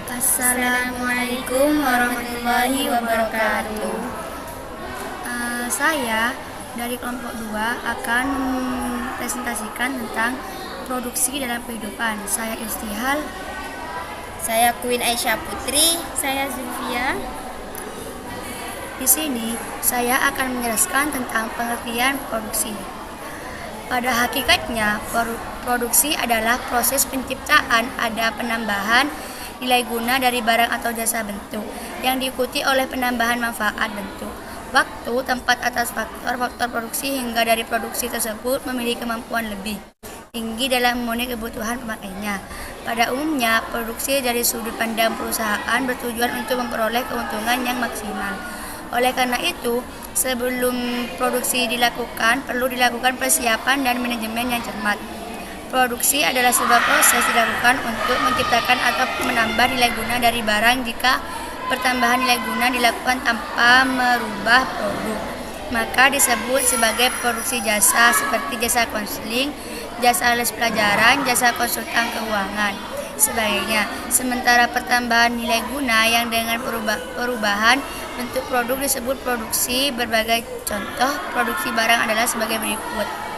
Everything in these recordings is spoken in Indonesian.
Assalamualaikum warahmatullahi wabarakatuh. Saya dari kelompok 2 akan mempresentasikan tentang produksi dalam kehidupan. Saya Istihal. Saya Queen Aisyah Putri. Saya Zulfia. Di sini saya akan menjelaskan tentang pengertian produksi. Pada hakikatnya, produksi adalah proses penciptaan ada penambahan nilai guna dari barang atau jasa bentuk yang diikuti oleh penambahan manfaat bentuk, waktu, tempat atas faktor produksi hingga dari produksi tersebut memiliki kemampuan lebih tinggi dalam memenuhi kebutuhan pemakainya. Pada umumnya, produksi dari sudut pandang perusahaan bertujuan untuk memperoleh keuntungan yang maksimal. Oleh karena itu, sebelum produksi dilakukan, perlu dilakukan persiapan dan manajemen yang cermat. Produksi adalah sebuah proses dilakukan untuk menciptakan atau menambah nilai guna dari barang. Jika pertambahan nilai guna dilakukan tanpa merubah produk, maka disebut sebagai produksi jasa, seperti jasa konseling, jasa les pelajaran, jasa konsultan keuangan, sebagainya. Sementara pertambahan nilai guna yang dengan perubahan bentuk produk disebut produksi. Berbagai contoh produksi barang adalah sebagai berikut: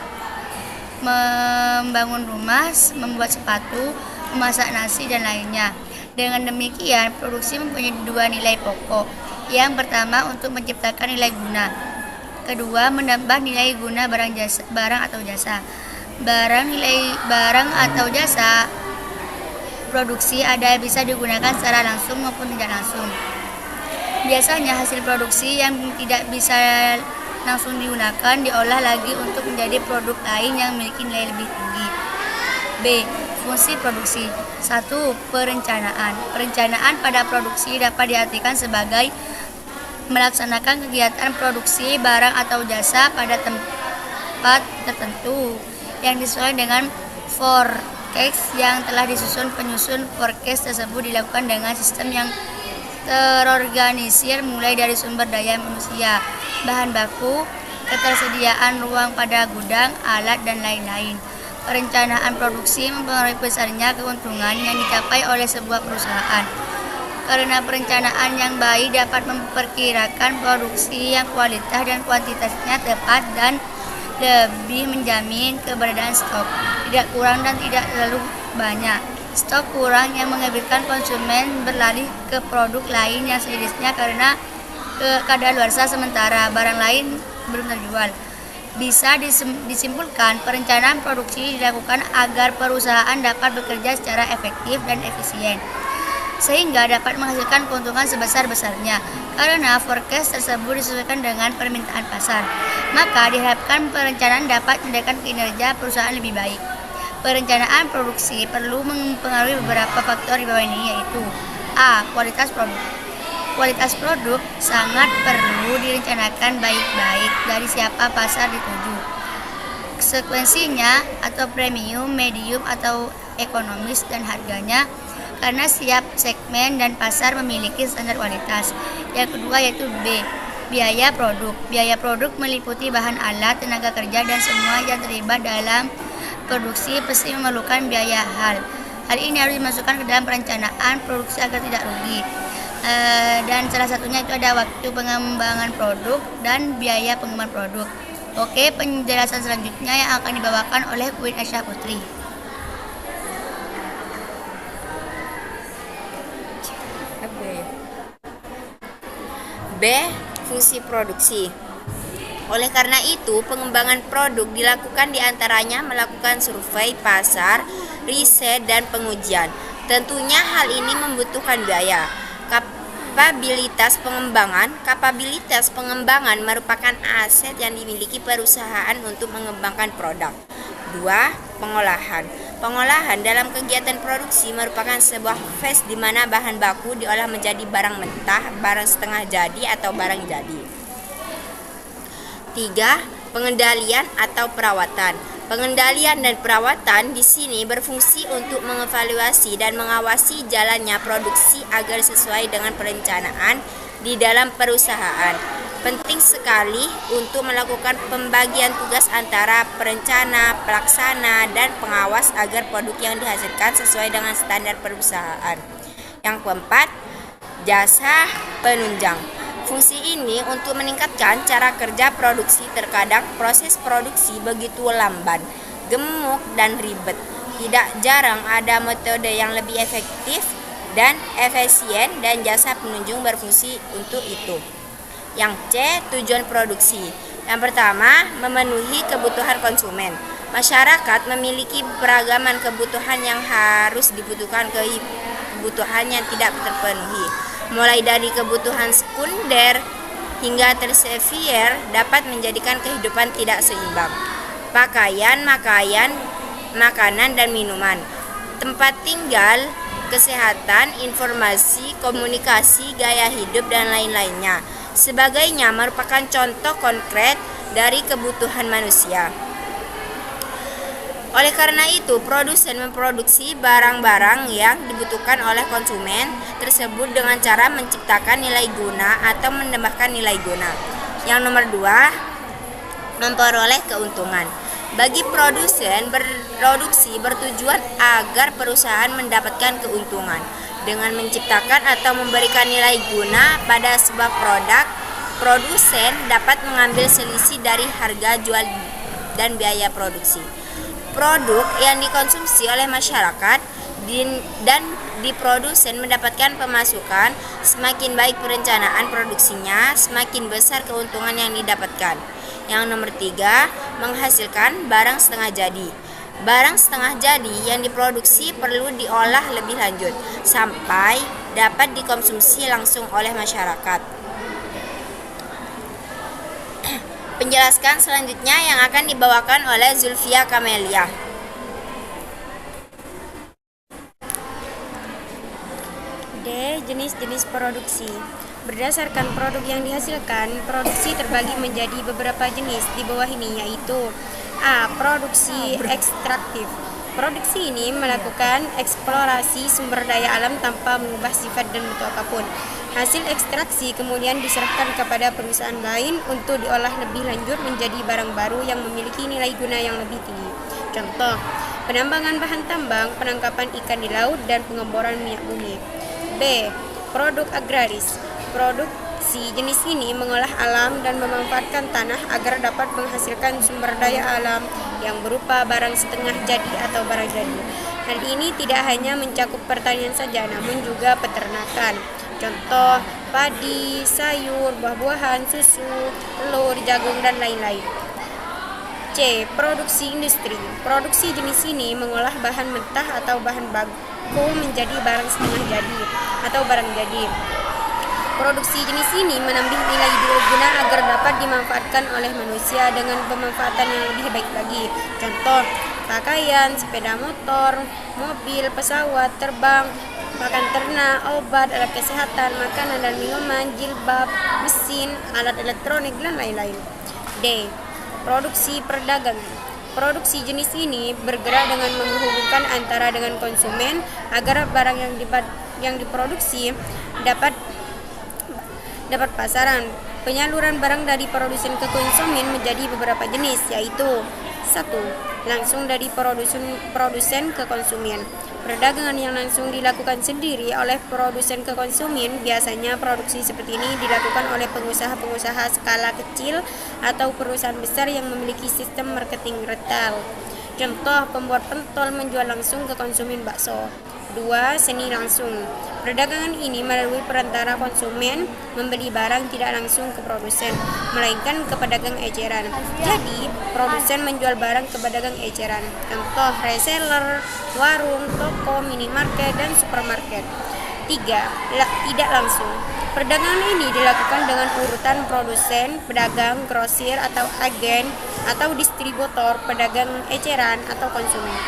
membangun rumah, membuat sepatu, memasak nasi, dan lainnya. Dengan demikian, produksi mempunyai dua nilai pokok. Yang pertama, untuk menciptakan nilai guna. Kedua, menambah nilai guna barang atau jasa. Barang atau jasa produksi ada bisa digunakan secara langsung maupun tidak langsung. Biasanya hasil produksi yang tidak bisa langsung digunakan diolah lagi untuk menjadi produk lain yang memiliki nilai lebih tinggi. B. Fungsi produksi. 1. Perencanaan. Perencanaan pada produksi dapat diartikan sebagai melaksanakan kegiatan produksi barang atau jasa pada tempat tertentu yang sesuai dengan forecast yang telah disusun. Penyusun forecast tersebut dilakukan dengan sistem yang terorganisir, mulai dari sumber daya manusia, bahan baku, ketersediaan ruang pada gudang, alat, dan lain-lain. Perencanaan produksi mempengaruhi besarnya keuntungan yang dicapai oleh sebuah perusahaan. Karena perencanaan yang baik dapat memperkirakan produksi yang kualitas dan kuantitasnya tepat dan lebih menjamin keberadaan stok tidak kurang dan tidak terlalu banyak. Stok kurang yang mengakibatkan konsumen beralih ke produk lain yang sejenisnya karena kadaluarsa sementara barang lain belum terjual. Bisa disimpulkan, perencanaan produksi dilakukan agar perusahaan dapat bekerja secara efektif dan efisien, sehingga dapat menghasilkan keuntungan sebesar-besarnya. Karena forecast tersebut disesuaikan dengan permintaan pasar, maka diharapkan perencanaan dapat meningkatkan kinerja perusahaan lebih baik. Perencanaan produksi perlu mempengaruhi beberapa faktor di bawah ini, yaitu: A. Kualitas produk. Kualitas produk sangat perlu direncanakan baik-baik dari siapa pasar dituju, sekuensinya atau premium, medium, atau ekonomis, dan harganya, karena setiap segmen dan pasar memiliki standar kualitas. Yang kedua yaitu B. Biaya produk. Biaya produk meliputi bahan alat, tenaga kerja, dan semua yang terlibat dalam produksi pasti memerlukan biaya. Hal ini harus dimasukkan ke dalam perencanaan produksi agar tidak rugi. Dan salah satunya itu ada waktu pengembangan produk dan biaya pengembangan produk. Oke, penjelasan selanjutnya yang akan dibawakan oleh Queen Aisyah Putri. B. Fungsi produksi. Oleh karena itu, pengembangan produk dilakukan diantaranya melakukan survei pasar, riset, dan pengujian. Tentunya hal ini membutuhkan biaya. Kapabilitas pengembangan merupakan aset yang dimiliki perusahaan untuk mengembangkan produk. 2. Pengolahan. Pengolahan dalam kegiatan produksi merupakan sebuah fase di mana bahan baku diolah menjadi barang mentah, barang setengah jadi, atau barang jadi. 3. Pengendalian atau perawatan. Pengendalian dan perawatan di sini berfungsi untuk mengevaluasi dan mengawasi jalannya produksi agar sesuai dengan perencanaan di dalam perusahaan. Penting sekali untuk melakukan pembagian tugas antara perencana, pelaksana, dan pengawas agar produk yang dihasilkan sesuai dengan standar perusahaan. Yang keempat, jasa penunjang. Fungsi ini untuk meningkatkan cara kerja produksi. Terkadang proses produksi begitu lamban, gemuk, dan ribet. Tidak jarang ada metode yang lebih efektif dan efisien, dan jasa penunjang berfungsi untuk itu. Yang C, tujuan produksi. Yang pertama, memenuhi kebutuhan konsumen. Masyarakat memiliki beragaman kebutuhan yang harus dibutuhkan kebutuhan yang tidak terpenuhi. Mulai dari kebutuhan sekunder hingga tersier dapat menjadikan kehidupan tidak seimbang. Pakaian, makanan dan minuman, tempat tinggal, kesehatan, informasi, komunikasi, gaya hidup, dan lain-lainnya. Sebagainya merupakan contoh konkret dari kebutuhan manusia. Oleh karena itu, produsen memproduksi barang-barang yang dibutuhkan oleh konsumen tersebut dengan cara menciptakan nilai guna atau menambahkan nilai guna. Yang nomor 2, memperoleh keuntungan. Bagi produsen, berproduksi bertujuan agar perusahaan mendapatkan keuntungan. Dengan menciptakan atau memberikan nilai guna pada sebuah produk, produsen dapat mengambil selisih dari harga jual dan biaya produksi. Produk yang dikonsumsi oleh masyarakat dan di produsen mendapatkan pemasukan. Semakin baik perencanaan produksinya, semakin besar keuntungan yang didapatkan. Yang nomor 3, menghasilkan barang setengah jadi. Barang setengah jadi yang diproduksi perlu diolah lebih lanjut sampai dapat dikonsumsi langsung oleh masyarakat. Penjelasan selanjutnya yang akan dibawakan oleh Zulfia Kamelia. D. Jenis-jenis produksi. Berdasarkan produk yang dihasilkan, produksi terbagi menjadi beberapa jenis di bawah ini, yaitu A. Produksi ekstraktif. Produksi ini melakukan eksplorasi sumber daya alam tanpa mengubah sifat dan bentuk apapun. Hasil ekstraksi kemudian diserahkan kepada perusahaan lain untuk diolah lebih lanjut menjadi barang baru yang memiliki nilai guna yang lebih tinggi. Contoh, penambangan bahan tambang, penangkapan ikan di laut, dan pengeboran minyak bumi. B. Produk agraris. Produksi jenis ini mengolah alam dan memanfaatkan tanah agar dapat menghasilkan sumber daya alam yang berupa barang setengah jadi atau barang jadi. Hal ini tidak hanya mencakup pertanian saja, namun juga peternakan. Contoh, padi, sayur, buah-buahan, susu, telur, jagung, dan lain-lain. C. Produksi industri. Produksi jenis ini mengolah bahan mentah atau bahan baku menjadi barang setengah jadi atau barang jadi. Produksi jenis ini menambah nilai guna agar dapat dimanfaatkan oleh manusia dengan pemanfaatan yang lebih baik lagi. Contoh, pakaian, sepeda motor, mobil, pesawat terbang, pakan ternak, obat, alat kesehatan, makanan dan minuman, jilbab, mesin, alat elektronik, dan lain-lain. D. Produksi perdagangan. Produksi jenis ini bergerak dengan menghubungkan antara dengan konsumen agar barang yang diproduksi dapat pasaran. Penyaluran barang dari produsen ke konsumen menjadi beberapa jenis, yaitu 1. Langsung dari produsen ke konsumen. Perdagangan yang langsung dilakukan sendiri oleh produsen ke konsumen. Biasanya produksi seperti ini dilakukan oleh pengusaha-pengusaha skala kecil atau perusahaan besar yang memiliki sistem marketing retail. Contoh, pembuat pentol menjual langsung ke konsumen bakso. 2. Seni langsung. Perdagangan ini melalui perantara konsumen membeli barang tidak langsung ke produsen, melainkan ke pedagang eceran. Jadi, produsen menjual barang ke pedagang eceran. Contoh, reseller, warung, toko, minimarket, dan supermarket. 3. Tidak langsung. Perdagangan ini dilakukan dengan urutan produsen, pedagang, grosir atau agen, atau distributor, pedagang eceran, atau konsumen.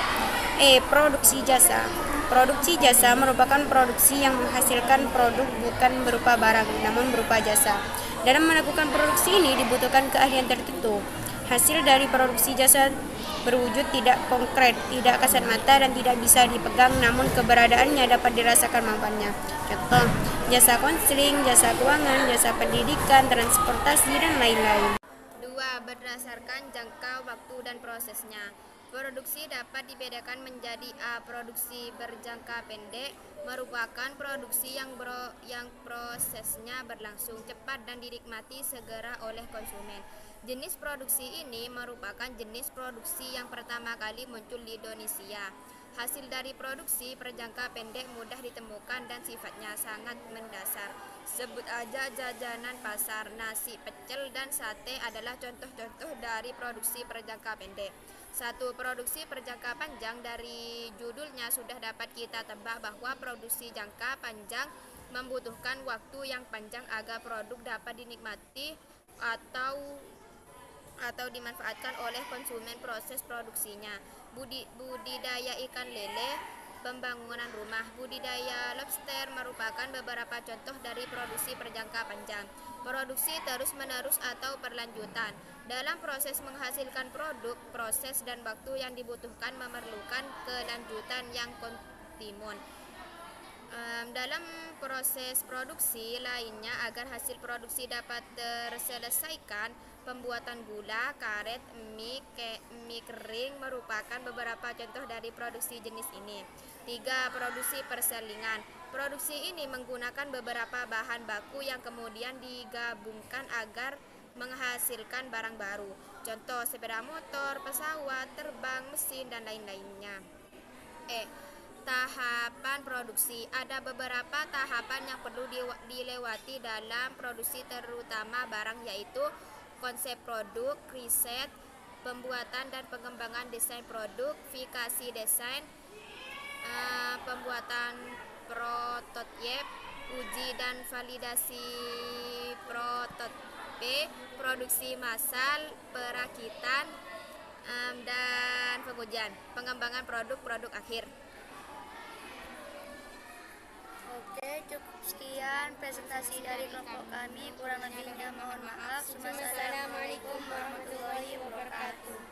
E. Produksi jasa. Produksi jasa merupakan produksi yang menghasilkan produk bukan berupa barang, namun berupa jasa. Dalam melakukan produksi ini dibutuhkan keahlian tertentu. Hasil dari produksi jasa berwujud tidak konkret, tidak kasat mata, dan tidak bisa dipegang, namun keberadaannya dapat dirasakan manfaatnya. Contoh, jasa konseling, jasa keuangan, jasa pendidikan, transportasi, dan lain-lain. 2. Berdasarkan jangka waktu dan prosesnya. Produksi dapat dibedakan menjadi A. Produksi berjangka pendek merupakan produksi yang prosesnya berlangsung cepat dan dinikmati segera oleh konsumen. Jenis produksi ini merupakan jenis produksi yang pertama kali muncul di Indonesia. Hasil dari produksi berjangka pendek mudah ditemukan dan sifatnya sangat mendasar. Sebut aja jajanan pasar, nasi, pecel, dan sate adalah contoh-contoh dari produksi berjangka pendek. Satu produksi berjangka panjang, dari judulnya sudah dapat kita tebak bahwa produksi jangka panjang membutuhkan waktu yang panjang agar produk dapat dinikmati atau dimanfaatkan oleh konsumen. Proses produksinya: budidaya ikan lele, pembangunan rumah, budidaya lobster merupakan beberapa contoh dari produksi berjangka panjang. Produksi terus-menerus atau berlanjutan. Dalam proses menghasilkan produk, proses dan waktu yang dibutuhkan memerlukan kelanjutan yang kontinu. Dalam proses produksi lainnya, agar hasil produksi dapat terselesaikan, pembuatan gula, karet, mie kering merupakan beberapa contoh dari produksi jenis ini. 3. Produksi perselingan. Produksi ini menggunakan beberapa bahan baku yang kemudian digabungkan agar menghasilkan barang baru. Contoh: sepeda motor, pesawat terbang, mesin, dan lain-lainnya. Tahapan produksi. Ada beberapa tahapan yang perlu dilewati dalam produksi, terutama barang, yaitu konsep produk, riset, pembuatan dan pengembangan desain produk, fikasi desain, pembuatan prototipe, uji dan validasi prototipe, produksi massal, perakitan, dan pengujian, pengembangan produk akhir. Oke, cukup sekian presentasi dari kelompok kami. Kurang lebihnya mohon maaf. Wassalamualaikum warahmatullahi wabarakatuh.